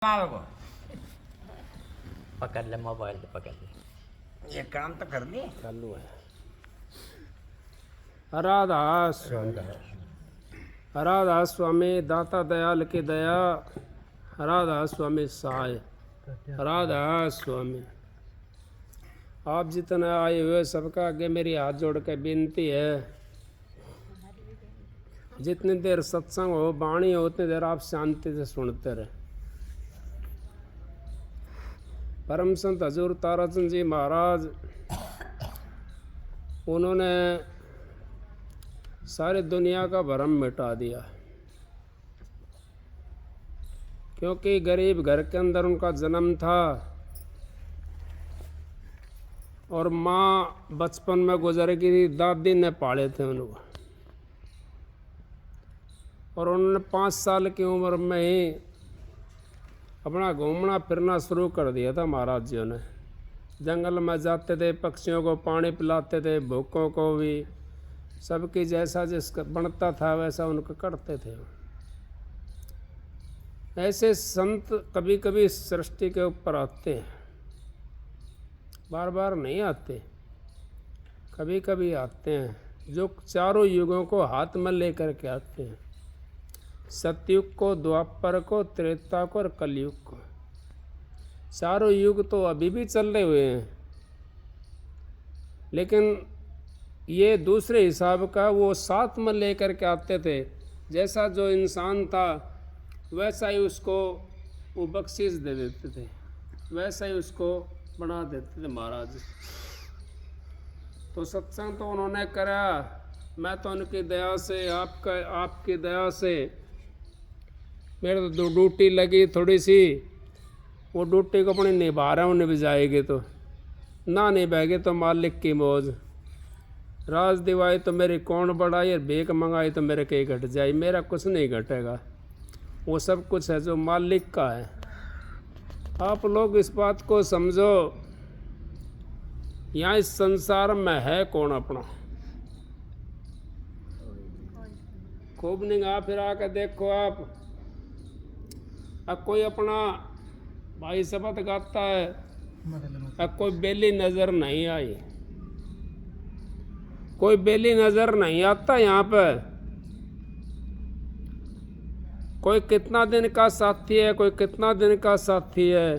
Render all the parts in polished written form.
को पकड़ ले मोबाइल पे, पकड़ ले। ये काम तो कर दिए। चालू है। राधा स्वामी, राधा स्वामी दाता दयाल की दया, राधा स्वामी सहाय, राधा स्वामी। आप जितने आए हुए सबका आगे मेरी हाथ जोड़ के विनती है, जितनी देर सत्संग हो वाणी हो उतनी देर आप शांति से सुनते रहे। परम संत हजूर ताराचंद जी महाराज, उन्होंने सारी दुनिया का भरम मिटा दिया, क्योंकि गरीब घर के अंदर उनका जन्म था और माँ बचपन में गुजर गई। दादी ने पाले थे उनको और उन्होंने 5 साल की उम्र में ही अपना घूमना फिरना शुरू कर दिया था। महाराज जी ने जंगल में जाते थे, पक्षियों को पानी पिलाते थे, भूखों को भी, सबकी जैसा जिसका बनता था वैसा उनको करते थे। ऐसे संत कभी कभी सृष्टि के ऊपर आते हैं, बार बार नहीं आते, कभी कभी आते हैं, जो चारों युगों को हाथ में लेकर के आते हैं। सतयुग को, द्वापर को, त्रेता को और कलयुग को। चारों युग तो अभी भी चल रहे हुए हैं, लेकिन ये दूसरे हिसाब का वो साथ में लेकर के आते थे। जैसा जो इंसान था वैसा ही उसको वो बख्शीश दे देते थे, वैसा ही उसको बना देते थे महाराज। तो सत्संग तो उन्होंने करा, मैं तो उनकी दया से, आपकी दया से मेरे तो ड्यूटी लगी थोड़ी सी, वो ड्यूटी को अपनी निभा रहा हूँ। निभ जाएगी तो ना निभाएगी तो मालिक की मौज। राज दिवाई तो मेरी कौन बढ़ाई, भीख मंगाई तो मेरे कहीं घट जाए। मेरा कुछ नहीं घटेगा, वो सब कुछ है जो मालिक का है। आप लोग इस बात को समझो, यहाँ इस संसार में है कौन अपना? खूब निगाह फिरा के देखो आप। अब कोई अपना भाई शब्द गाता है, अब कोई बेली नजर नहीं आई, कोई बेली नजर नहीं आता यहाँ पे। कोई कितना दिन का साथी है, कोई कितना दिन का साथी है,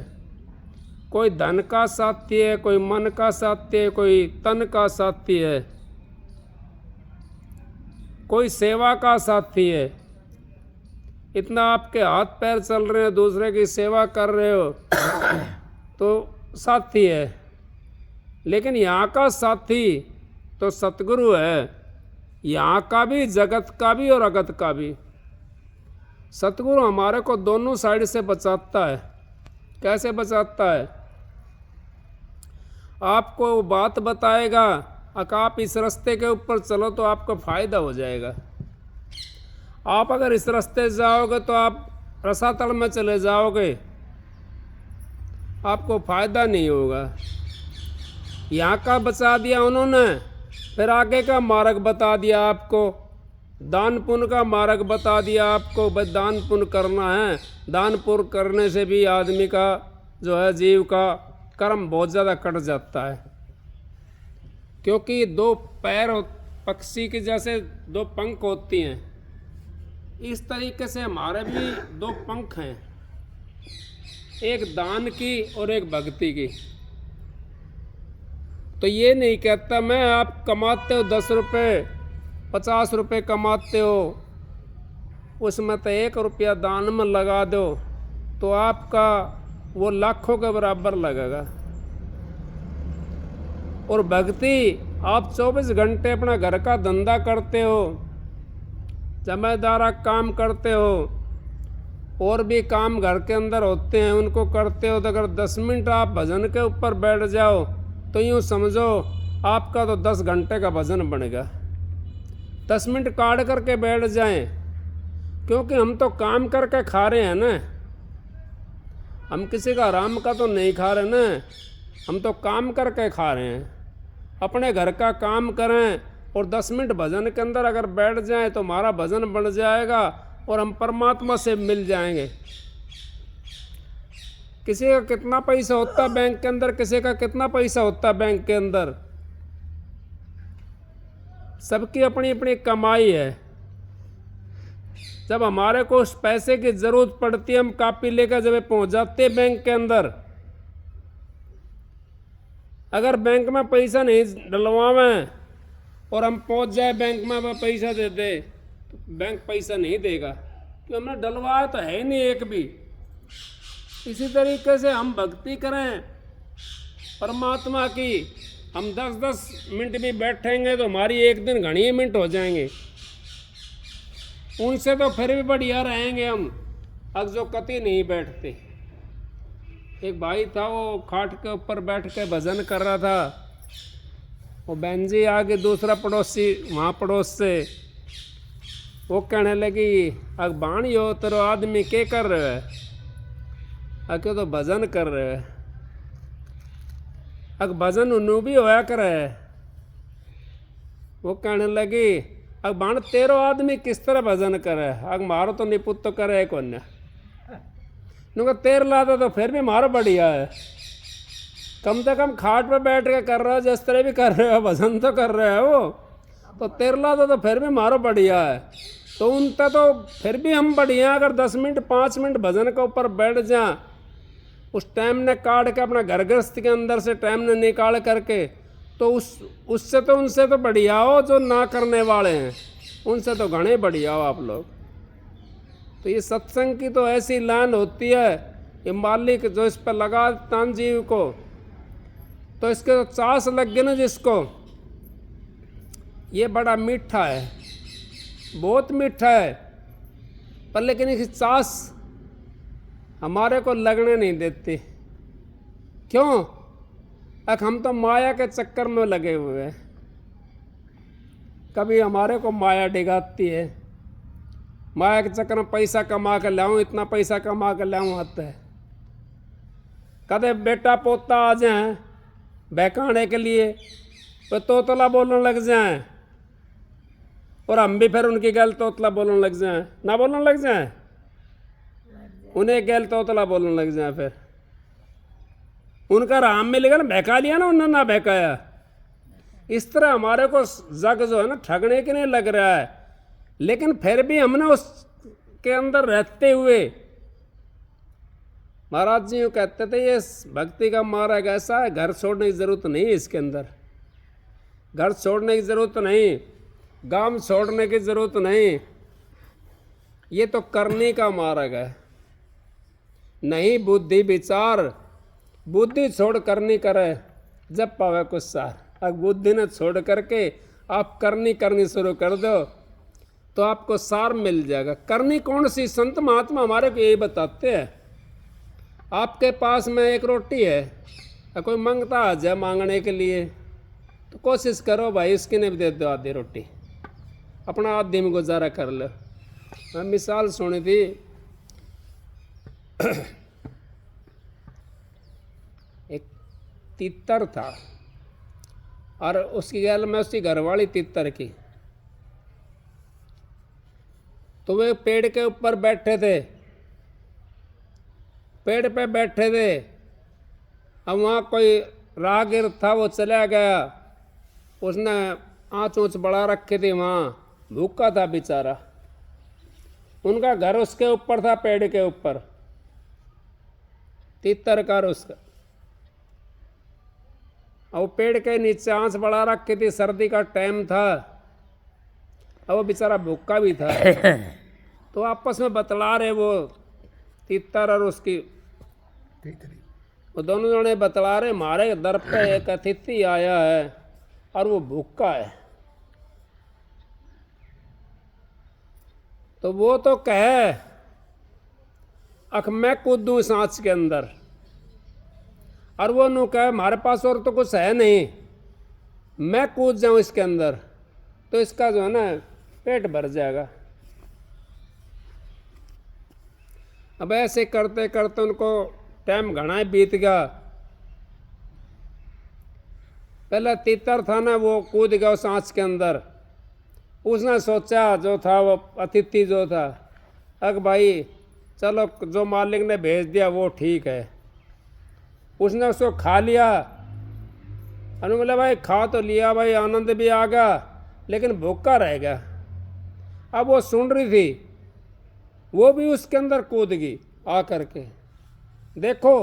कोई धन का साथी है, कोई मन का साथी है, कोई तन का साथी है, कोई सेवा का साथी है। इतना आपके हाथ पैर चल रहे हैं, दूसरे की सेवा कर रहे हो तो साथी है। लेकिन यहाँ का साथी तो सतगुरु है, यहाँ का भी, जगत का भी और अगत का भी। सतगुरु हमारे को दोनों साइड से बचाता है। कैसे बचाता है? आपको वो बात बताएगा, अगर आप इस रास्ते के ऊपर चलो तो आपको फायदा हो जाएगा। आप अगर इस रास्ते से जाओगे तो आप रसातल में चले जाओगे, आपको फायदा नहीं होगा। यहाँ का बचा दिया उन्होंने, फिर आगे का मार्ग बता दिया आपको, दान पुण्य का मार्ग बता दिया आपको। भाई दान पुण्य करना है, दान पुण्य करने से भी आदमी का जो है जीव का कर्म बहुत ज़्यादा कट जाता है। क्योंकि 2 पैर पक्षी के जैसे 2 पंख होती हैं, इस तरीके से हमारे भी 2 पंख हैं, एक दान की और एक भक्ति की। तो ये नहीं कहता मैं, आप कमाते हो 10 रुपये 50 रुपये कमाते हो, उसमें तो 1 रुपया दान में लगा दो तो आपका वो लाखों के बराबर लगेगा। और भक्ति, आप 24 घंटे अपना घर का धंधा करते हो, जमेदारा काम करते हो, और भी काम घर के अंदर होते हैं उनको करते हो, तो अगर 10 मिनट आप भजन के ऊपर बैठ जाओ तो यूँ समझो आपका तो 10 घंटे का भजन बनेगा। 10 मिनट काट करके बैठ जाएं, क्योंकि हम तो काम करके खा रहे हैं ना, हम किसी का आराम का तो नहीं खा रहे ना, हम तो काम करके खा रहे हैं। अपने घर का काम करें और 10 मिनट भजन के अंदर अगर बैठ जाएं तो हमारा भजन बढ़ जाएगा और हम परमात्मा से मिल जाएंगे। किसी का कितना पैसा होता है बैंक के अंदर, किसी का कितना पैसा होता है बैंक के अंदर, सबकी अपनी अपनी कमाई है। जब हमारे को उस पैसे की जरूरत पड़ती है, हम कापी लेकर जब पहुंच जाते हैं बैंक के अंदर, अगर बैंक में पैसा नहीं डलवावें और हम पहुंच जाए बैंक में वह पैसा दे दे, तो बैंक पैसा नहीं देगा, क्योंकि हमने डलवाया तो है ही नहीं एक भी। इसी तरीके से हम भक्ति करें परमात्मा की, हम 10-10 मिनट भी बैठेंगे तो हमारी एक दिन घनी मिनट हो जाएंगे, उनसे तो फिर भी बढ़िया रहेंगे हम, अब जो कति नहीं बैठते। एक भाई था, वो खाट के ऊपर बैठ के भजन कर रहा था, वो बहन जी आगे दूसरा पड़ोसी वहाँ पड़ोस से वो कहने लगी, अग बाणी हो तेरो आदमी क्या कर रहे है, अके तो भजन कर रहे है, अग भजन उन्नू भी होया करे। वो कहने लगी, अग बाण तेरो आदमी किस तरह भजन करे, अग मारो तो निपुत तो करे कौन, नुका तेर लाता तो फिर भी मारो बढ़िया है, कम से कम खाट पे बैठ के कर रहे हो, जिस तरह भी कर रहे हो भजन तो कर रहे हो, तो तेर लाता तो फिर भी मारो बढ़िया है। तो उनका तो फिर भी हम बढ़िया, अगर 10 मिनट 5 मिनट भजन के ऊपर बैठ जाए, उस टाइम ने काट के अपना घर गृहस्थ के अंदर से टाइम ने निकाल करके, तो उससे तो उनसे तो बढ़िया हो जो ना करने वाले हैं, उनसे तो घने बढ़िया हो आप लोग। तो ये सत्संग की तो ऐसी लाइन होती है, ये मालिक जो इस पर लगा तान जीव को, तो इसके तो चास लग गए ना जिसको, ये बड़ा मीठा है, बहुत मीठा है, पर लेकिन इसकी चास हमारे को लगने नहीं देती। क्यों? हम तो माया के चक्कर में लगे हुए हैं, कभी हमारे को माया डिगाती है, माया के चक्कर में पैसा कमा कर लाऊं, इतना पैसा कमा कर लाऊं आता है, कदे बेटा पोता आ जाए बहकाने के लिए तो तोतला बोलने लग जाए, और हम भी फिर उनकी गैल तोतला बोलने लग जाए, ना बोलने लग जाए, उन्हें गैल तोतला बोलने लग जाए, फिर उनका राम मिलेगा ना, बहका लिया ना उन्होंने, ना बहकाया। इस तरह हमारे को जग जो है ना ठगने के नहीं लग रहा है, लेकिन फिर भी हमने उसके अंदर रहते हुए, महाराज जी कहते थे ये भक्ति का मार्ग ऐसा है, घर छोड़ने की जरूरत नहीं है, इसके अंदर घर छोड़ने की जरूरत नहीं, गांव छोड़ने की जरूरत नहीं, ये तो करने का मार्ग है। नहीं बुद्धि विचार, बुद्धि छोड़ करनी करे जब पावे कुछ सार। अब बुद्धि ने छोड़ करके आप करनी शुरू कर दो तो आपको सार मिल जाएगा। करनी कौन सी? संत महात्मा हमारे को यही बताते हैं। आपके पास में एक रोटी है, कोई मांगता आ जाए मांगने के लिए, तो कोशिश करो भाई इसकी ने भी दे दो आधी रोटी, अपना आदमी में गुजारा कर लो। मैं मिसाल सुनी थी, एक तितर था और उसकी गैल में उसकी घरवाली तितर की, तो वे पेड़ के ऊपर बैठे थे, पेड़ पे बैठे थे। अब वहाँ कोई राहगीर था, वो चला गया, उसने आँच ऊँच बढ़ा रखी थी, वहाँ भूखा था बेचारा। उनका घर उसके ऊपर था, पेड़ के ऊपर, तितर का उसका। और पेड़ के नीचे आँच बढ़ा रखी थी, सर्दी का टाइम था, और वो बेचारा भूखा भी था। तो आपस में बतला रहे वो तितर और उसकी, वो दोनों जने बतला रहे, हमारे दर पे एक अतिथि आया है और वो भूखा है। तो वो तो कहे अख मैं कूदूं इस आँच के अंदर, और वो नु कहे हमारे पास और तो कुछ है नहीं, मैं कूद जाऊं इसके अंदर तो इसका जो है ना पेट भर जाएगा। अब ऐसे करते करते उनको टाइम घना ही बीत गया। पहले तितर था ना, वो कूद गया उस आँच के अंदर। उसने सोचा, जो था वो अतिथि जो था, अग भाई चलो जो मालिक ने भेज दिया वो ठीक है, उसने उसको खा लिया। अनु बोला भाई खा तो लिया भाई, आनंद भी आ गया, लेकिन भूखा रह गया। अब वो सुन रही थी, वो भी उसके अंदर कूद गई आकर के। देखो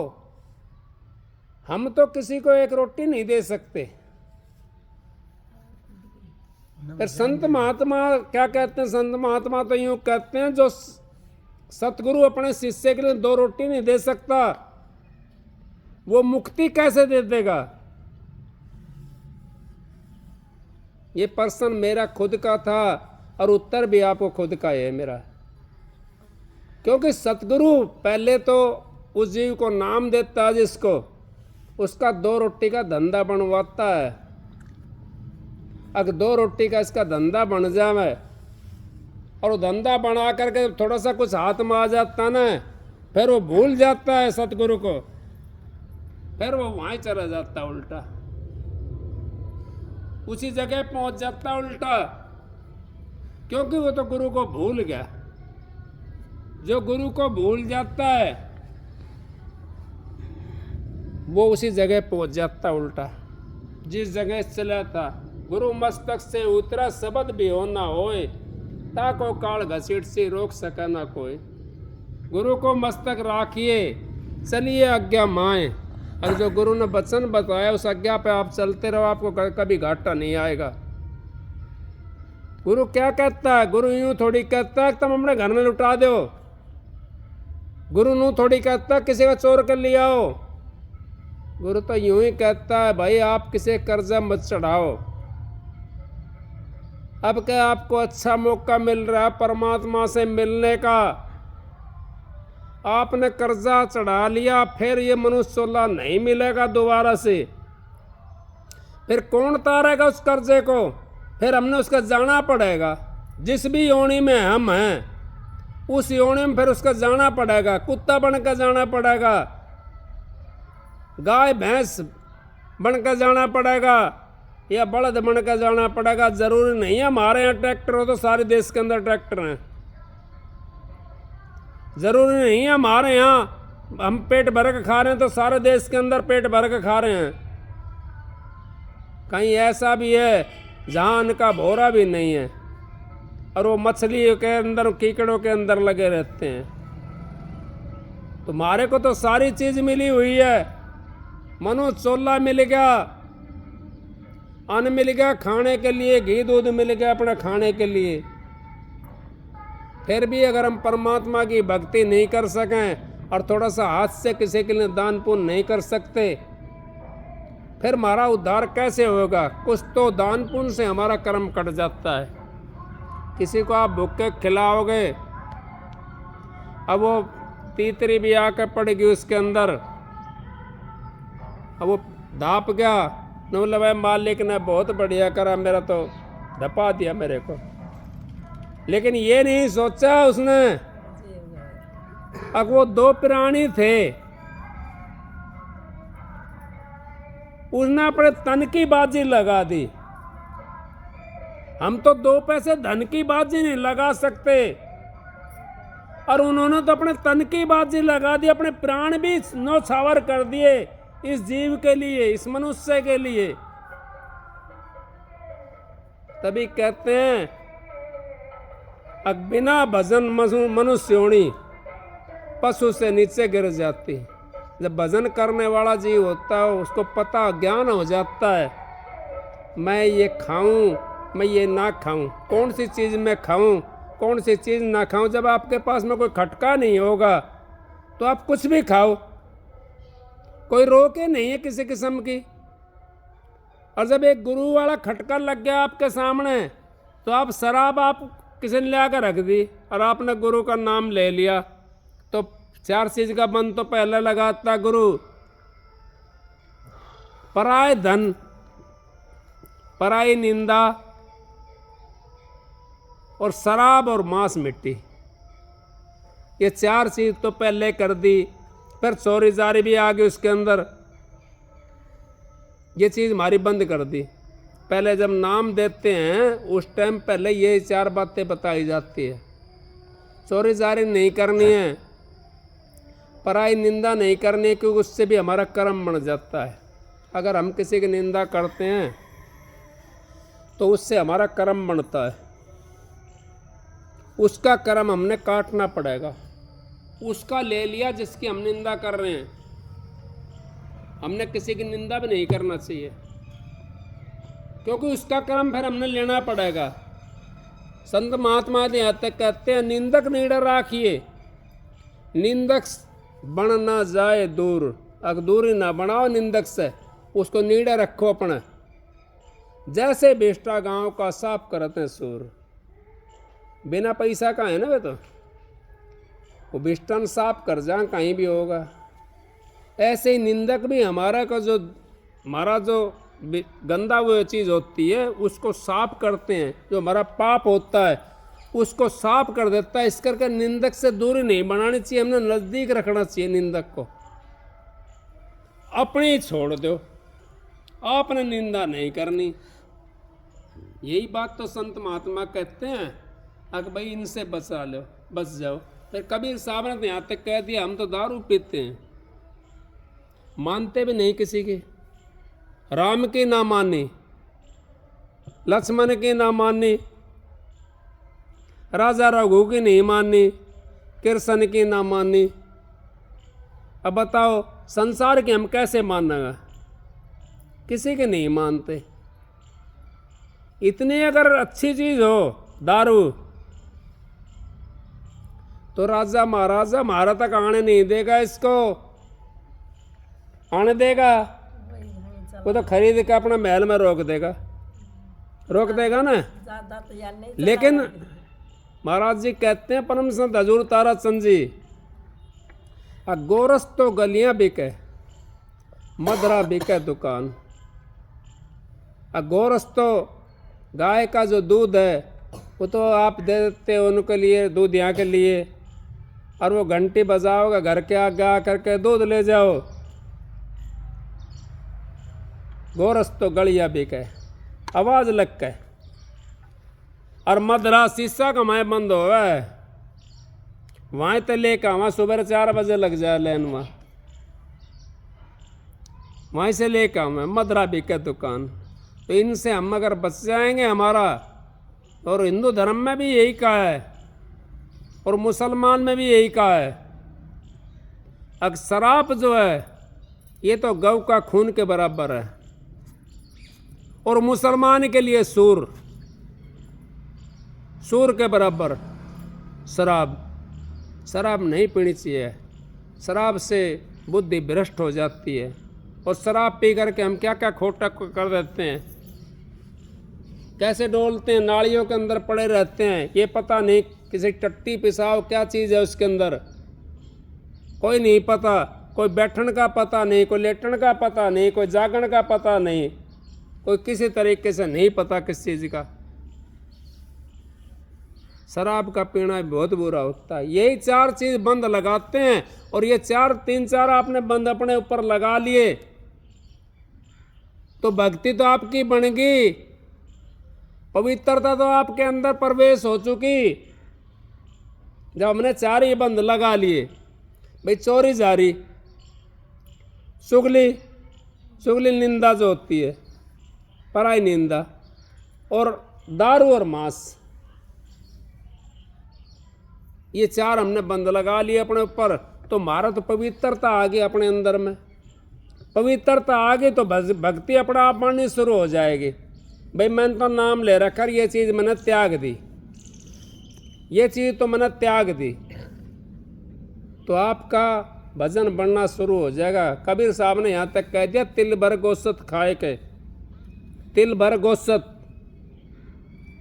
हम तो किसी को एक रोटी नहीं दे सकते, फिर संत महात्मा क्या कहते हैं? संत महात्मा तो यूं कहते हैं, जो सतगुरु अपने शिष्य के लिए 2 रोटी नहीं दे सकता, वो मुक्ति कैसे दे देगा? ये प्रश्न मेरा खुद का था और उत्तर भी आपको खुद का है मेरा। क्योंकि सतगुरु पहले तो उस जीव को नाम देता है, जिसको उसका 2 रोटी का धंधा बनवाता है। अगर 2 रोटी का इसका धंधा बन जाए और वो धंधा बना करके थोड़ा सा कुछ हाथ में आ जाता ना, फिर वो भूल जाता है सतगुरु को, फिर वो वहाँ ही चला जाता उल्टा, उसी जगह पहुंच जाता उल्टा, क्योंकि वो तो गुरु को भूल गया। जो गुरु को भूल जाता है वो उसी जगह पहुंच जाता उल्टा, जिस जगह चला था। गुरु मस्तक से उतरा शब्द भी हो ना होए, ताको काल घसीट से रोक सका ना कोई। गुरु को मस्तक राखिए, चलिए आज्ञा माए, और जो गुरु ने वचन बताया उस आज्ञा पे आप चलते रहो, आपको कभी घाटा नहीं आएगा। गुरु क्या कहता है? गुरु यूं थोड़ी कहता है तुम अपने घर में लुटा दो। गुरु यूं थोड़ी कहता है किसी का चोर कर लिया हो। गुरु तो यूं ही कहता है भाई आप किसी कर्जा मत चढ़ाओ। अब क्या आपको अच्छा मौका मिल रहा है परमात्मा से मिलने का, आपने कर्जा चढ़ा लिया, फिर ये मनुष्य चोला नहीं मिलेगा दोबारा से। फिर कौन तारेगा उस कर्जे को? फिर हमने उसका जाना पड़ेगा। जिस भी योनि में हम हैं उस योनि में फिर उसका जाना पड़ेगा। कुत्ता बनकर जाना पड़ेगा, गाय भैंस बनकर जाना पड़ेगा, या बलद बनकर जाना पड़ेगा। जरूरी नहीं है हमारे यहाँ ट्रैक्टर हो तो सारे देश के अंदर ट्रैक्टर हैं। जरूरी नहीं है हमारे यहाँ हम पेट भर के खा रहे हैं तो सारे देश के अंदर पेट भर के खा रहे हैं। कहीं ऐसा भी है जहाँ अन्न का भोरा भी नहीं है और वो मछलियों के अंदर, कीकड़ों के अंदर लगे रहते हैं। तुम्हारे को तो सारी चीज मिली हुई है। मनो चोला मिल गया, अन्न मिल गया खाने के लिए, घी दूध मिल गया अपना खाने के लिए। फिर भी अगर हम परमात्मा की भक्ति नहीं कर सकें और थोड़ा सा हाथ से किसी के लिए दान पुण्य नहीं कर सकते, फिर हमारा उद्धार कैसे होगा? कुछ तो दान पुण्य से हमारा कर्म कट जाता है। किसी को आप भूखे खिलाओगे, अब वो तीतरी भी आकर पड़ गई उसके अंदर, अब वो धाप गया, न बोला भाई मालिक ने बहुत बढ़िया करा, मेरा तो धपा दिया मेरे को। लेकिन ये नहीं सोचा उसने, अब वो 2 प्राणी थे, उसने अपने तन की बाजी लगा दी। हम तो 2 पैसे धन की बाजी नहीं लगा सकते, और उन्होंने तो अपने तन की बाजी लगा दी, अपने प्राण भी न्यौछावर कर दिए इस जीव के लिए, इस मनुष्य के लिए। तभी कहते हैं बिना भजन मनुष्य होनी पशु से नीचे गिर जाती। जब भजन करने वाला जीव होता है उसको पता, ज्ञान हो जाता है, मैं ये खाऊं, मैं ये ना खाऊं, कौन सी चीज़ मैं खाऊं, कौन सी चीज़ ना खाऊं। जब आपके पास में कोई खटका नहीं होगा तो आप कुछ भी खाओ, कोई रोके नहीं है किसी किस्म की। और जब एक गुरु वाला खटका लग गया आपके सामने तो आप शराब आप किसी ने ला कर रख दी और आपने गुरु का नाम ले लिया, तो 4 चीज का बंद तो पहले लगाता गुरु। पराय धन, पराई निंदा और शराब और मांस मिट्टी, ये 4 चीज तो पहले कर दी। फिर चोरी जारी भी आ गई उसके अंदर, ये चीज हमारी बंद कर दी। पहले जब नाम देते हैं उस टाइम पहले ये 4 बातें बताई जाती है। चोरी जारी नहीं करनी है, पराई निंदा नहीं करने क्योंकि उससे भी हमारा कर्म बन जाता है। अगर हम किसी की निंदा करते हैं तो उससे हमारा कर्म बनता है, उसका कर्म हमने काटना पड़ेगा। उसका ले लिया जिसकी हम निंदा कर रहे हैं। हमने किसी की निंदा भी नहीं करना चाहिए क्योंकि उसका कर्म फिर हमने लेना पड़ेगा। संत महात्मा यहाँ तक कहते हैं, निंदक निडर राखिए, निंदक बन ना जाए दूर। अगर दूरी ना बनाओ निंदक से, उसको नीडे रखो अपने। जैसे बेष्टा गांव का साफ करते हैं सूर, बिना पैसा का है ना वे, तो वो बिस्टन साफ कर जा कहीं भी होगा। ऐसे ही निंदक भी हमारा जो गंदा वो चीज़ होती है उसको साफ करते हैं। जो हमारा पाप होता है उसको साफ कर देता है। इस करके निंदक से दूरी नहीं बनानी चाहिए, हमने नज़दीक रखना चाहिए निंदक को। अपनी ही छोड़ दो, आपने निंदा नहीं करनी। यही बात तो संत महात्मा कहते हैं, अगर भाई इनसे बचा लो, बच जाओ। फिर कबीर साहब ने तो यहाँ तक कह दिया, हम तो दारू पीते हैं, मानते भी नहीं किसी की। राम की ना मानी, लक्ष्मण की ना मानी, राजा रघु की नहीं मानी, कृष्ण की ना मानी। अब बताओ संसार के हम कैसे मानेगा? किसी के नहीं मानते। इतनी अगर अच्छी चीज हो दारू, तो राजा महाराजा हमारा तक आने नहीं देगा, इसको आने देगा? वो तो खरीद के अपना महल में रोक देगा ना। लेकिन महाराज जी कहते हैं, परम संत हजूर तारा चंद जी, गोरस तो गलियां बिके, मदरा बिके दुकान। गोरस तो गाय का जो दूध है वो तो आप दे देते हो उनके लिए, दूध यहाँ के लिए, और वो घंटी बजाओगे घर के आगे आ करके दूध ले जाओ। गोरस तो गलियां बिके, आवाज लग के। और मदरा शीशा कमाए बंद हो गए, वहाँ तो लेकर वहाँ सुबह 4 बजे लग जाए लाइन, वहीं से लेकर मैं मदरा बिके दुकान। तो इनसे हम अगर बच जाएंगे हमारा, और हिंदू धर्म में भी यही कहा है और मुसलमान में भी यही कहा है, अब शराब जो है ये तो गौ का खून के बराबर है, और मुसलमान के लिए सूर के बराबर। शराब नहीं पीनी चाहिए, शराब से बुद्धि भ्रष्ट हो जाती है। और शराब पी करके हम क्या क्या खोटा कर देते हैं, कैसे डोलते हैं, नालियों के अंदर पड़े रहते हैं, ये पता नहीं। किसी टट्टी पिसाव क्या चीज़ है उसके अंदर, कोई नहीं पता। कोई बैठन का पता नहीं, कोई लेटन का पता नहीं, कोई जागण का पता नहीं, कोई किसी तरीके से नहीं पता किस चीज़ का। शराब का पीना बहुत बुरा होता है। यही 4 चीज़ बंद लगाते हैं, और ये 3-4 आपने बंद अपने ऊपर लगा लिए तो भक्ति तो आपकी बनेगी, पवित्रता तो आपके अंदर प्रवेश हो चुकी। जब हमने 4 ही बंद लगा लिए, भाई चोरी जारी, चुगली निंदा जो होती है, पराई निंदा, और दारू और मांस, ये 4 हमने बंद लगा लिए अपने ऊपर। तो हमारा तो पवित्रता आ गई अपने अंदर में। पवित्रता आ गई तो भक्ति अपना आप बननी शुरू हो जाएगी। भाई मैंने तो नाम ले रखा, ये चीज़ मैंने त्याग दी, ये चीज़ तो मैंने त्याग दी, तो आपका भजन बनना शुरू हो जाएगा। कबीर साहब ने यहाँ तक कह दिया, तिल भर गोश्त खाए के, तिल भर गोश्त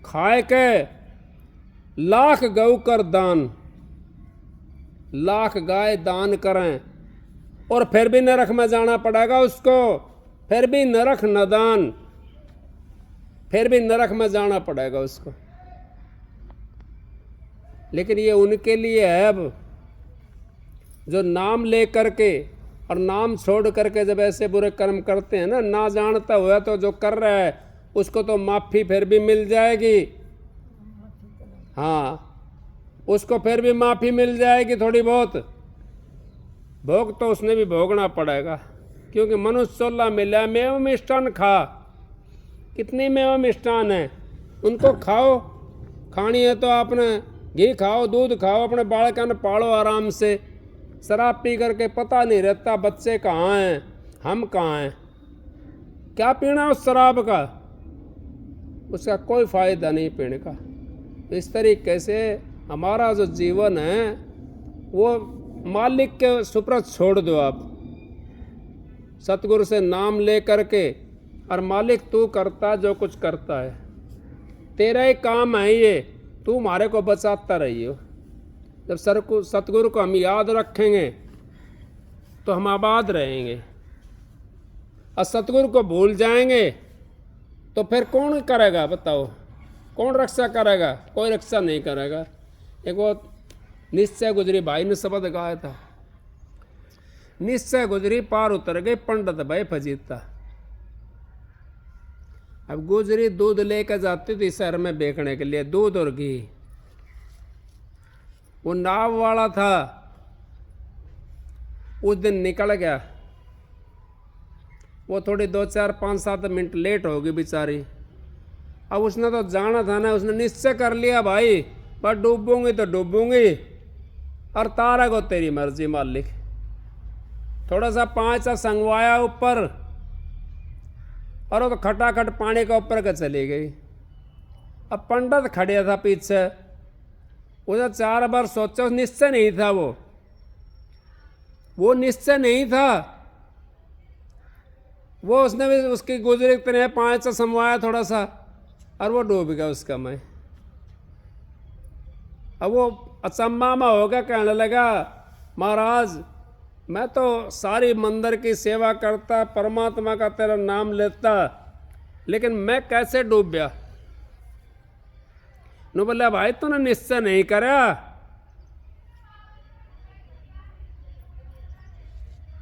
खाए के, लाख गौ कर दान, लाख गाय दान करें, और फिर भी नरक में जाना पड़ेगा उसको, फिर भी नरक नदान, फिर भी नरक में जाना पड़ेगा उसको। लेकिन ये उनके लिए है अब जो नाम ले करके और नाम छोड़ करके जब ऐसे बुरे कर्म करते हैं ना जानता हुआ, तो जो कर रहा है उसको तो माफ़ी फिर भी मिल जाएगी। हाँ, उसको फिर भी माफ़ी मिल जाएगी थोड़ी बहुत, भोग तो उसने भी भोगना पड़ेगा, क्योंकि मनुष्य 16 मिला। मेवा मिष्टान खा, कितनी मेवा मिष्टान है उनको खाओ। खानी है तो आपने घी खाओ, दूध खाओ, अपने बालक ने पालो आराम से। शराब पी करके पता नहीं रहता बच्चे कहाँ हैं, हम कहाँ हैं। क्या पीना उस शराब का, उसका कोई फायदा नहीं पीने का। इस तरीके से हमारा जो जीवन है वो मालिक के सुप्रत छोड़ दो आप, सतगुरु से नाम ले करके, और मालिक तू करता जो कुछ करता है, तेरा ही काम है ये, तू हमारे को बचाता रहियो। जब सतगुरु को हम याद रखेंगे तो हम आबाद रहेंगे, और सतगुरु को भूल जाएंगे तो फिर कौन करेगा बताओ, कौन रक्षा करेगा, कोई रक्षा नहीं करेगा। एक वो निश्चय गुजरी भाई ने शब्द गाया था, निश्चय गुजरी पार उतर गई पंडित भाई फजीता। अब गुजरी दूध लेकर जाती थी शहर में बेचने के लिए, दूध और घी। वो नाव वाला था, उस दिन निकल गया, वो थोड़ी 2 4 5 7 मिनट लेट होगी बेचारी। अब उसने तो जाना था ना, उसने निश्चय कर लिया भाई पर डूबूंगी तो डूबूंगी, और तारा को तेरी मर्जी मालिक। थोड़ा सा पाँच संगवाया ऊपर, और वो तो खटाखट पानी के ऊपर का चली गई। अब पंडित खड़े था पीछे, उसे 4 बार सोचा, निश्चय नहीं था वो निश्चय नहीं था। वो उसने भी उसकी गुजरी तरह 5 समवाया थोड़ा सा, और वो डूब गया उसका मैं। अब वो अचंभा में हो गया, कहने लगा महाराज मैं तो सारी मंदिर की सेवा करता, परमात्मा का तेरा नाम लेता, लेकिन मैं कैसे डूब गया। नो बोला भाई तूने निश्चय नहीं करा,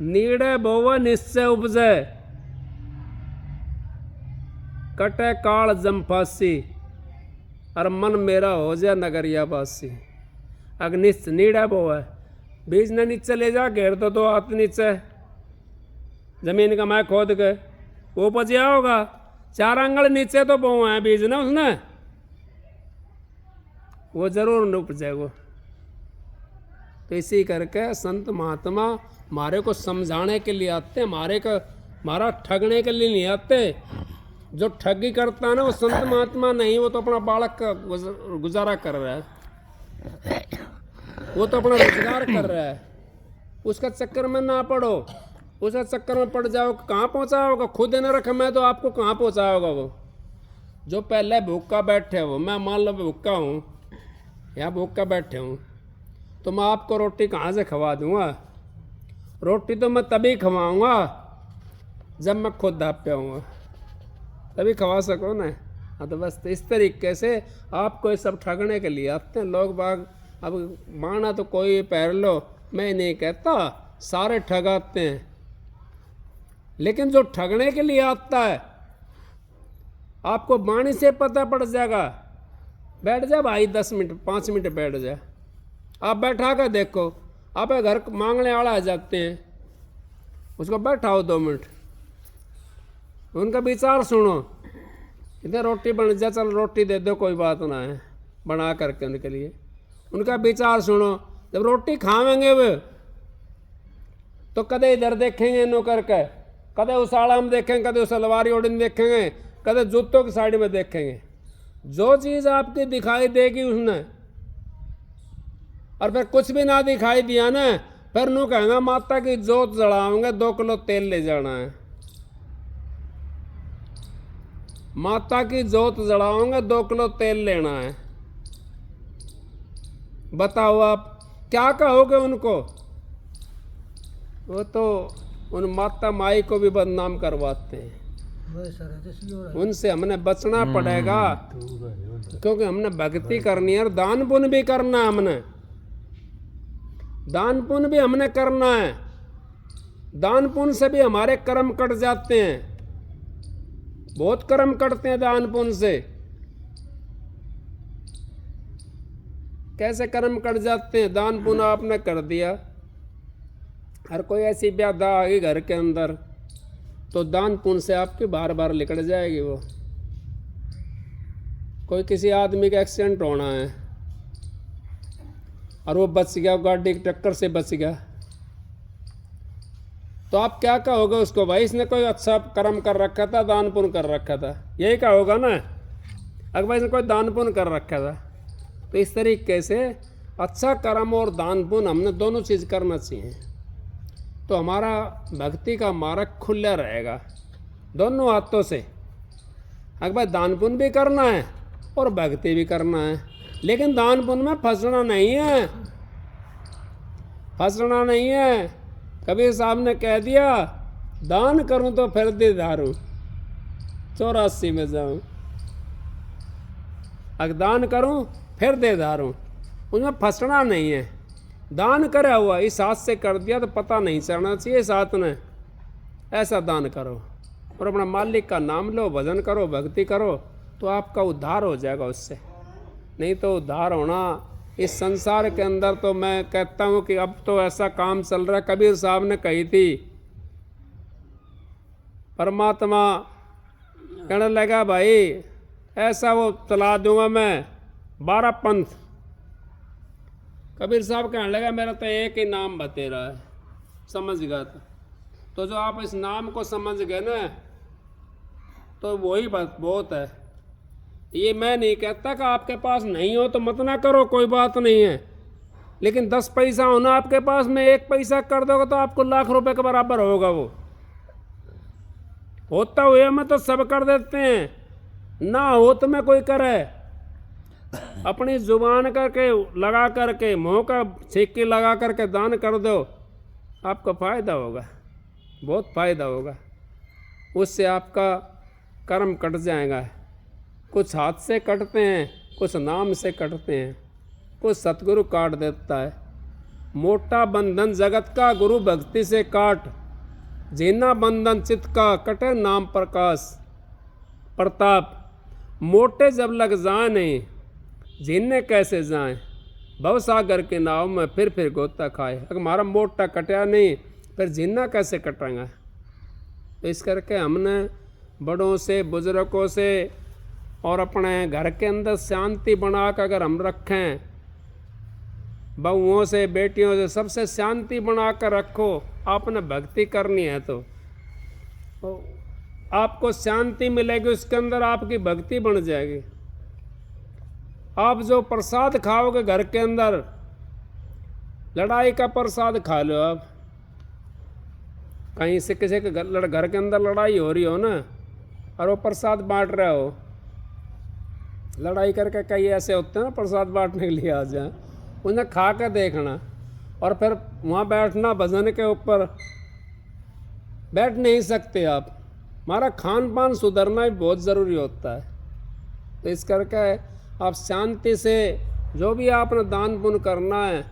नीड़े बोवा निश्चय उपजे, कटे काल जमफासी, और मन मेरा हो जाए नगरिया बासी। अगर नीड़ा बोवा बीज ने नीचे ले जा, घेर तो 2 हाथ नीचे जमीन का मैं खोद के, वो उपजा होगा। 4 आंगल नीचे तो बोआ है बीज ना उसने, वो जरूर न उपजेगा। तो इसी करके संत महात्मा हमारे को समझाने के लिए आते, हमारा ठगने के लिए नहीं आते। जो ठगी करता है ना वो संत महात्मा नहीं, वो तो अपना बालक का गुजारा कर रहा है, वो तो अपना रोजगार कर रहा है। उसका चक्कर में ना पड़ो, उसका चक्कर में पड़ जाओ कहाँ पहुँचा होगा, खुद न रखे मैं तो आपको कहाँ पहुँचा होगा। वो जो पहले भूखा बैठे हो, मैं मान लो भूखा हूँ, यहाँ भूखा बैठे हूँ, तो मैं आपको रोटी कहाँ से खवा दूँगा। रोटी तो मैं तभी खवाऊँगा जब मैं खुद ढाप आऊँगा, तभी खवा सको ना। हाँ तो बस इस तरीके से आपको ये सब ठगने के लिए आते हैं लोग बाग। अब माना तो कोई पैर लो, मैं नहीं कहता, सारे ठगाते हैं, लेकिन जो ठगने के लिए आता है आपको वाणी से पता पड़ जाएगा। बैठ जा भाई 10 मिनट 5 मिनट बैठ जा, आप बैठा कर देखो, आप घर मांगने वाला आ जाते हैं, उसको बैठाओ 2 मिनट, उनका विचार सुनो। इधर रोटी बन जा, चल रोटी दे दो, कोई बात ना है, बना करके उनके लिए। उनका विचार सुनो, जब रोटी खावेंगे वे तो कदे इधर देखेंगे नौकर के, कदे उस आड़ा में देखेंगे, कदे उस अलवारी ओढ़ी में देखेंगे, कदे जूतों की साइड में देखेंगे। जो चीज़ आपकी दिखाई देगी उसने, और फिर कुछ भी ना दिखाई दिया ना, फिर नू कहेंगे माता की जोत जलाओगे, 2 किलो तेल ले जाना है। माता की जोत जलाओगे, 2 किलो तेल लेना है। बताओ आप क्या कहोगे उनको। वो तो उन माता माई को भी बदनाम करवाते हैं। उनसे हमने बचना पड़ेगा, क्योंकि हमने भक्ति करनी है और दान पुण्य भी करना है। हमने दान पुण्य भी हमने करना है। दान पुण्य से भी हमारे कर्म कट जाते हैं, बहुत कर्म कटते हैं दान पुण्य से। कैसे कर्म कट जाते हैं? दान पुण्य आपने कर दिया, और कोई ऐसी व्याधा आ गई घर के अंदर तो दान पुण्य से आपकी बार बार निकल जाएगी। वो कोई किसी आदमी का एक्सीडेंट होना है और वो बच गया, गाड़ी की टक्कर से बच गया, तो आप क्या कहोगे उसको? भाई इसने कोई अच्छा कर्म कर रखा था, दान पुण्य कर रखा था, यही कहोगा ना। अगर भाई इसने कोई दान पुण्य कर रखा था, तो इस तरीके से अच्छा कर्म और दान पुण्य हमने दोनों चीज़ करना चाहिए, तो हमारा भक्ति का मार्ग खुला रहेगा दोनों हाथों से। अगर भाई दान पुण्य भी करना है और भक्ति भी करना है, लेकिन दान पुण्य में फंसना नहीं है, फंसना नहीं है। कबीर साहब ने कह दिया दान करूं तो फिर दे धारूं, 84 में जाऊं। अगर दान करूं फिर दे धारूं, उसमें फंसना नहीं है। दान करा हुआ इस हाथ से कर दिया तो पता नहीं चलना चाहिए इस हाथ ने, ऐसा दान करो और अपना मालिक का नाम लो, भजन करो, भक्ति करो, तो आपका उद्धार हो जाएगा उससे। नहीं तो उद्धार होना इस संसार के अंदर, तो मैं कहता हूँ कि अब तो ऐसा काम चल रहा है। कबीर साहब ने कही थी, परमात्मा कहने लगा भाई ऐसा वो चला दूंगा मैं 12 पंथ। कबीर साहब कहने लगा मेरा तो एक ही नाम बते रहा है, समझ गया तो जो आप इस नाम को समझ गए ना, तो वही बहुत है। ये मैं नहीं कहता कि आपके पास नहीं हो तो मत ना करो, कोई बात नहीं है, लेकिन 10 पैसा होना आपके पास में 1 पैसा कर दोगे तो आपको लाख रुपए के बराबर होगा। वो होता हुए में तो सब कर देते हैं, ना हो तो में कोई करे। अपनी जुबान करके लगा करके, मुँह का छिक्की लगा करके दान कर दो, आपको फ़ायदा होगा, बहुत फ़ायदा होगा। उससे आपका कर्म कट जाएगा। कुछ हाथ से कटते हैं, कुछ नाम से कटते हैं, कुछ सतगुरु काट देता है। मोटा बंधन जगत का गुरु भक्ति से काट, जीना बंधन चित्त का कटे नाम प्रकाश प्रताप। मोटे जब लग जाए नहीं, जीने कैसे जाएं, भव सागर के नाव में फिर गोता खाए। अगर हमारा मोटा कटा नहीं, फिर जीना कैसे कटेंगे? तो इस करके हमने बड़ों से, बुजुर्गों से और अपने घर के अंदर शांति बना कर अगर हम रखें, बहुओं से, बेटियों से, सबसे शांति बना कर रखो। आपने भक्ति करनी है तो आपको शांति मिलेगी, उसके अंदर आपकी भक्ति बन जाएगी। आप जो प्रसाद खाओगे घर के अंदर, लड़ाई का प्रसाद खा लो आप, कहीं से किसी के घर के अंदर लड़ाई हो रही हो ना, और वो प्रसाद बांट रहे हो, लड़ाई करके कई ऐसे होते हैं ना प्रसाद बांटने के लिए आ जाए, उन्हें खा कर देखना और फिर वहाँ बैठना। भजन के ऊपर बैठ नहीं सकते आप, हमारा खान पान सुधरना भी बहुत ज़रूरी होता है। तो इस करके आप शांति से जो भी आपने दान पुण्य करना है,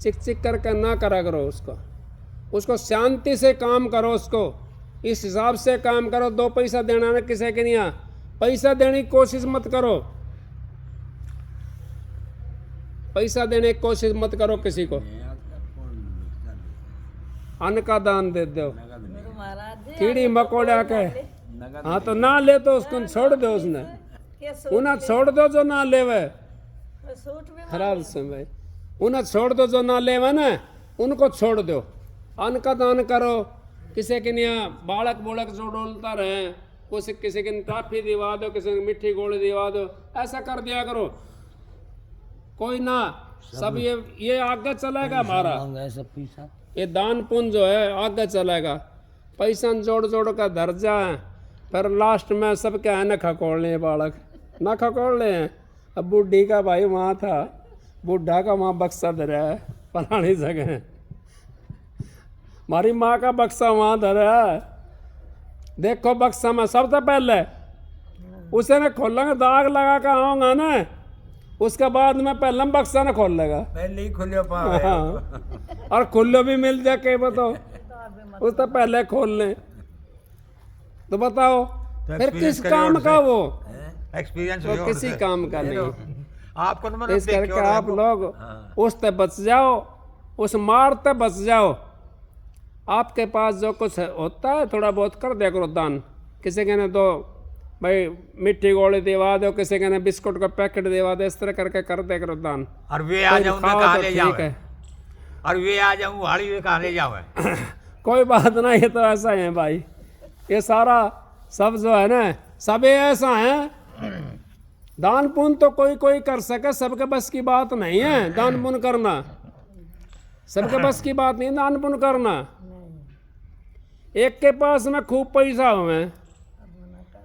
चिक चिक करके ना करा करो उसको शांति से काम करो, उसको इस हिसाब से काम करो। 2 पैसा देना ना किसी के नहीं, पैसा देने की कोशिश मत करो, पैसा देने की कोशिश मत करो किसी को। अन्न का दान दे दो, कीड़ी मकोड़ा के, हाँ तो ना ले तो उसको छोड़ दो, उसने उन्हें छोड़ दो जो ना लेवे, खराब समय उन्हें छोड़ दो जो ना लेवे ना, उनको छोड़ दो। अन्न का दान करो, किसी के नहीं बालक बोलक जो डोलता रहे, कुछ किसी की टॉफी दिवा दो, किसी की मिट्टी गोली दिवा दो, ऐसा कर दिया करो। कोई ना, सब ये आगे चलेगा हमारा, ये दान पुण्य जो है आगे चलेगा। पैसा जोड़ जोड़ कर धर जाए, फिर लास्ट में सब क्या है ना खकोड़ ले, बालक ना खकोड़ ले। अब बूढ़ी का भाई वहाँ था, बूढ़ा का वहाँ बक्सा धरा है फलानी जगह, हमारी माँ का बक्सा वहाँ धरा है, देखो बक्सा में सबसे पहले उसे ने खोलेंगे, दाग लगा कर आऊँगा ना, उसके बाद में पहले बक्सा न खोल लेगा, पहले ही खोलियो। हाँ, और खुल्लो भी मिल जाए के बताओ, उससे पहले खोल लें तो बताओ तो फिर किस काम का वो एक्सपीरियंस तो किसी काम का नहीं। आपको तो मतलब इस करके आप लोग उससे बच जाओ, उस मार से बच जाओ, आपके पास जो कुछ होता है थोड़ा बहुत कर दिया करो दान। किसी के ने तो भाई मिट्टी गोली दिवा दो, किसी के ने बिस्कुट का पैकेट दिवा दो, इस तरह करके कर दिया करो दान। और वे आ तुम जाऊँ खाओ कहाँ तो ले ठीक जाओ, है। और वे आ जाऊँ हाड़ी वे कहाँ ले जाओ। कोई बात नहीं, ये तो ऐसा ही है भाई, ये सारा सब जो है ना सब ये ऐसा है। दान पुण्य तो कोई कोई कर सके, सबके बस की बात नहीं है दान पुण्य करना, सबके बस की बात नहीं दान पुण्य करना। एक के पास में खूब पैसा हुए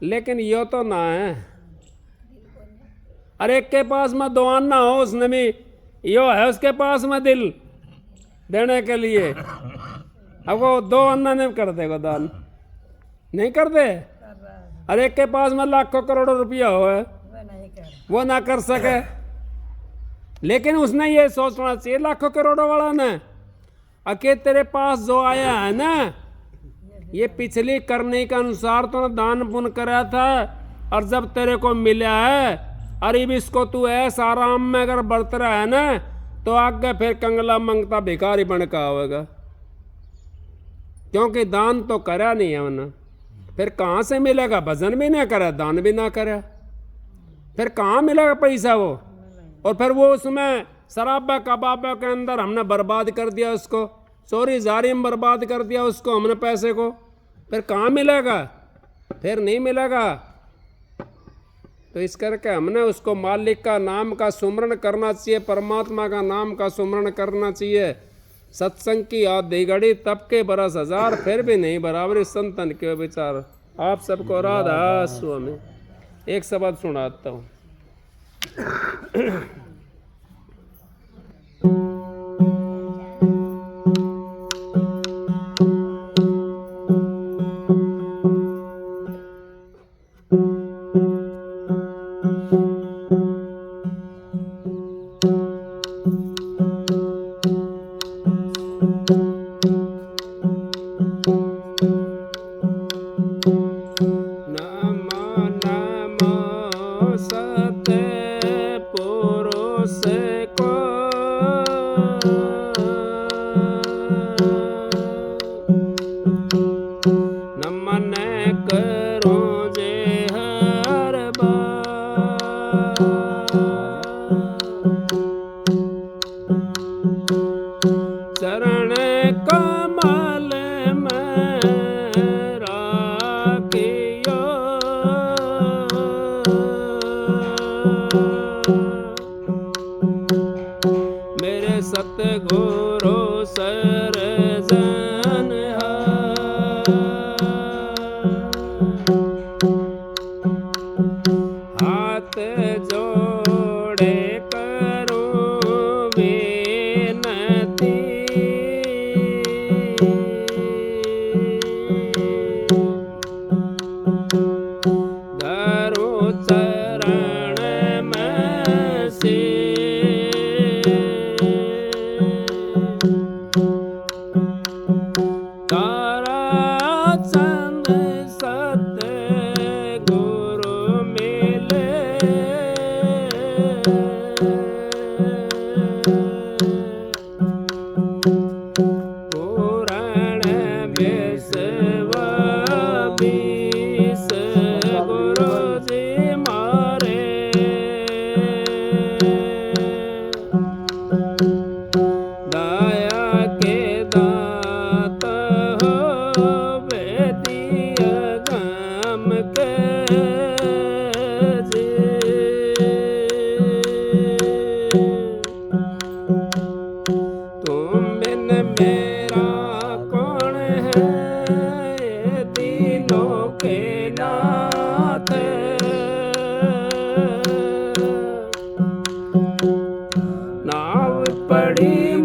लेकिन यो तो ना है, अरे एक के पास में दो अन्ना हो उसने भी यो है उसके पास में दिल देने के लिए, अब वो दो अन्ना नहीं कर देगा दान, नहीं कर दे। अरे एक के पास में लाखों करोड़ों रुपया हो वो ना कर सके, लेकिन उसने ये सोचना चाहिए लाखों करोड़ों वाला ने अके तेरे पास जो आया है ना ये पिछली करने के अनुसार तो दान पुण्य करा था, और जब तेरे को मिला है अरे इसको तू ऐसा आराम में अगर बरत रहा है ना तो आगे फिर कंगला मंगता भिखारी बन का होगा, क्योंकि दान तो करा नहीं है उन्होंने। फिर कहाँ से मिलेगा, भजन भी ना करा दान भी ना करा, फिर कहाँ मिलेगा पैसा वो। और फिर वो उसमें शराबा कबाबा के अंदर हमने बर्बाद कर दिया उसको, चोरी जारी में बर्बाद कर दिया उसको हमने पैसे को, फिर कहाँ मिलेगा, फिर नहीं मिलेगा। तो इस करके हमने उसको मालिक का नाम का सुमरण करना चाहिए, परमात्मा का नाम का सुमरण करना चाहिए। सत्संग की आधी घड़ी तब के बरस हजार फिर भी नहीं बराबर संतन के विचार। आप सबको राधा स्वामी। एक शब्द सुनाता हूँ। चरण कमल में राखियो, मेरे सतगुरु सरजन हाथ जोड़े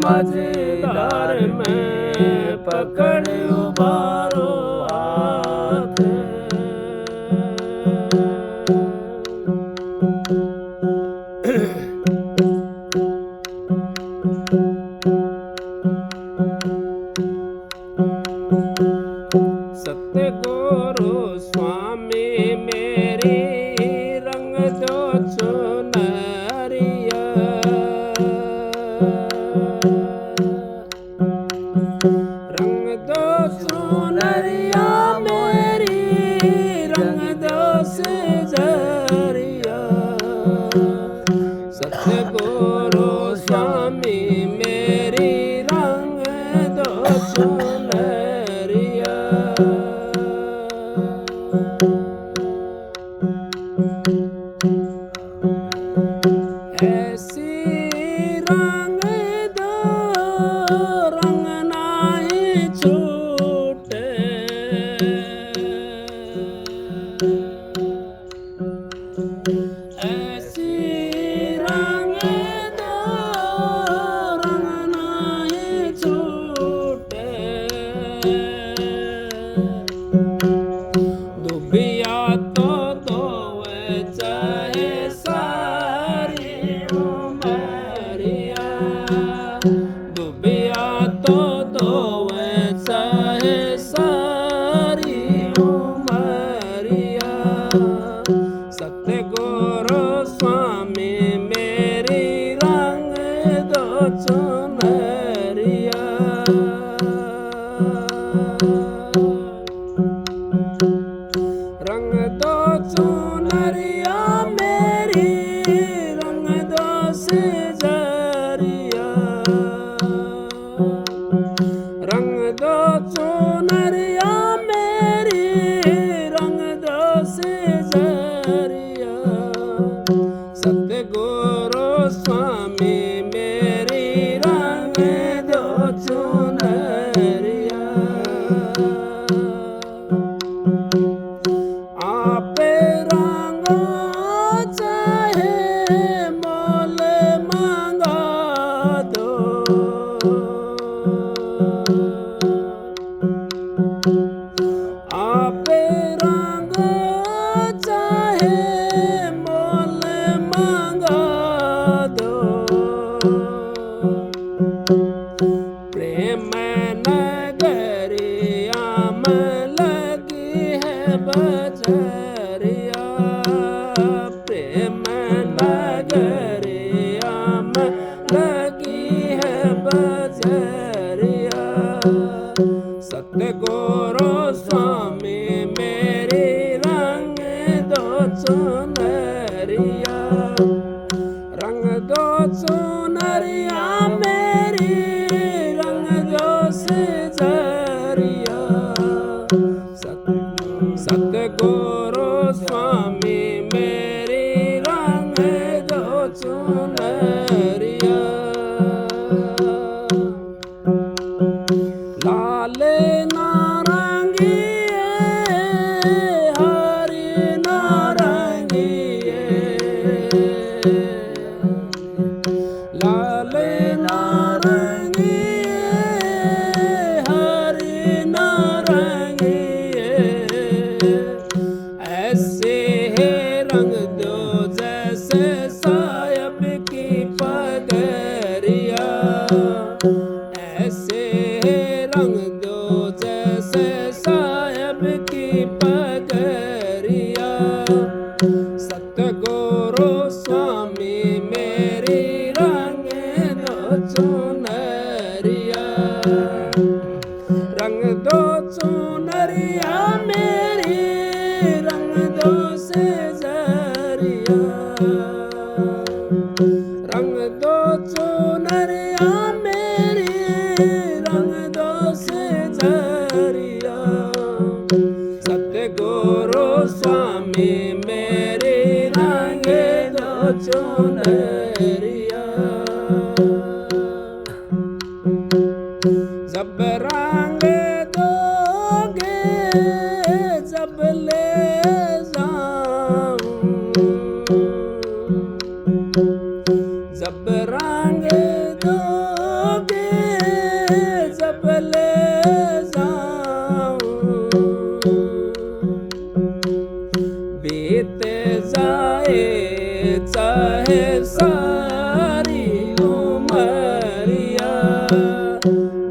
मजेदार में पकड़ उबारो हाथ, सतगुरु स्वामी मेरी रंग दो चुनरिया, रंग दो ऐसी रंग दो रंग नाही छूटे, ऐसी रंग दो रंग नाही छूटे, दुबिया तो धोवे चाहे सारी उमरिया, दुबिया तो धोवे चाहे सारी उमरिया, सतगुरु स्वामी मेरी रंग दो चुनरिया, रंग दो चुनरिया मेरी रंग दो सिजरिया, रंग दो चुनरिया मेरी रंग दो सिजरिया, सतगुरु स्वामी मेरी रंग दो चुनरिया, आप रंगो चाहे मोल मांगा दो, आप रंगो चाहे मोल मांगा दो, प्रेम नगरिया में लगी है बजरिया, प्रेम नगरिया में लगी है बजरिया, सतगुरु स्वामी मेरी रंग दो चुनरिया, रंग दो चुनरिया मेरी रंग दो सिजरिया, सतगुरु स्वामी मेरी रंग दो चुनरिया, लाल नारंगी हरी नारंगी, लाल नारंगी हरी नारंगी, ऐसे है रंग दो जैसे सायब की पगरिया, ऐसे रंग दो जैसे सायब की पगरिया, सतगुरु स्वामी मेरी रंग दो चुनरिया, रंग दो चुनरिया मेरी रंग दो सिजरिया, रंग दो चुनरिया मेरी रंग दो सिजरिया, सतगुरु स्वामी मेरी रंग दो चुनरिया, जब रंग दोगे जब ले जाऊं, जब रंग दोगे जब ले जाऊं, बीत जाए चाहे सारी उमरिया,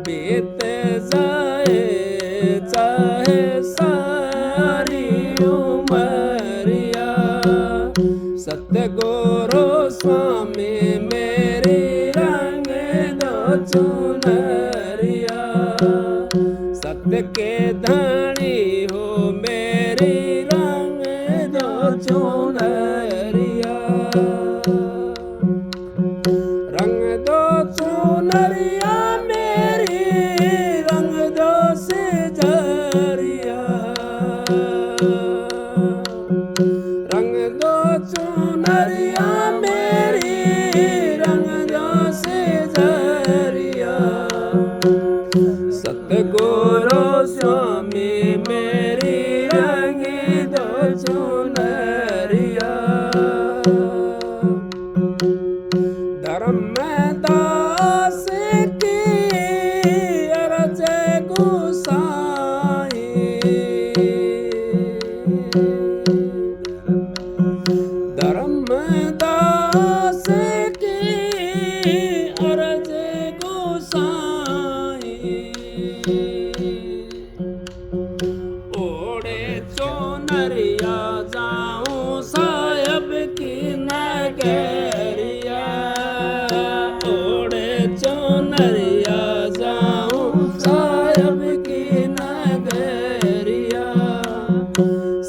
बीत जाए चाहे सारी उमरिया, सतगुरु स्वामी मेरी रंग दो चुनरिया, सत्य के धनी हो मेरी रंग दो चुनरिया, रंग दो चुनरिया मेरी रंग दो सिजरिया, नगरिया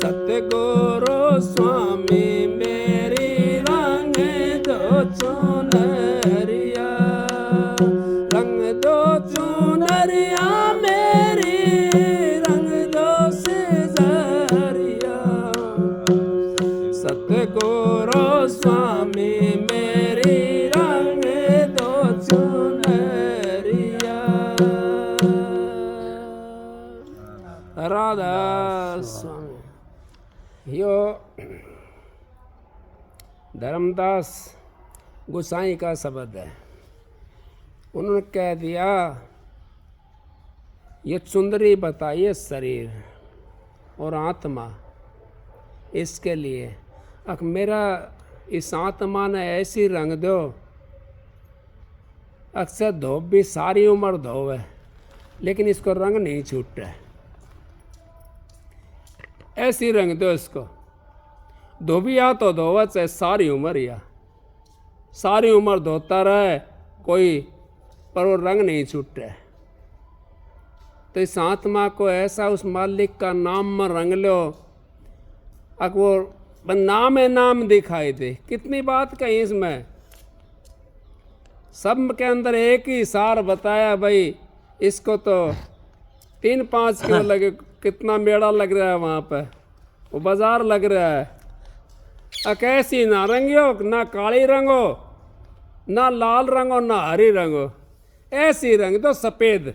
सतगुरु स्वामी मेरी रंग दो चुनरिया रंग दो चुनरिया मेरी रंग दो सिजरिया सतगुरु स्वामी मेरी रंग दो चुनरिया राधा स्वामी। यो धर्मदास गोसाई का शब्द है। उन्होंने कह दिया ये चुंदरी बताइए शरीर और आत्मा इसके लिए अब मेरा इस आत्मा ने ऐसी रंग दो अक्सर धोब भी सारी उम्र धोवे लेकिन इसको रंग नहीं छूटता है। ऐसी रंग दो इसको धोबिया तो धोवा चाहे सारी उम्र या सारी उम्र धोता रहे कोई पर वो रंग नहीं छूटता है। तो इस आत्मा को ऐसा उस मालिक का नाम में रंग लो अब वो नाम है नाम दिखाई दे। कितनी बात कही इसमें सब के अंदर एक ही सार बताया भाई इसको तो 3-5 किलो लगे कितना मेड़ा लग रहा है वहाँ पे वो बाजार लग रहा है। कैसी ना रंगियो ना काली रंगो ना लाल रंगो ना हरी रंगो ऐसी रंग दो सफ़ेद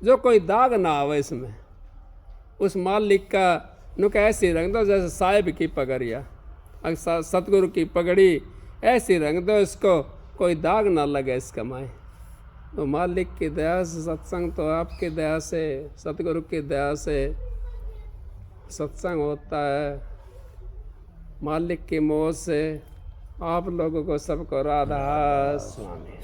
जो कोई दाग ना आवे इसमें। उस मालिक का नुक ऐसी रंग दो जैसे साहिब की पगड़िया सतगुरु की पगड़ी ऐसी रंग दो इसको कोई दाग ना लगे इसका माए। तो मालिक की दया से सत्संग तो आपकी दया से सतगुरु की दया से सत्संग होता है। मालिक की मोह से आप लोगों को सबको राधा स्वामी।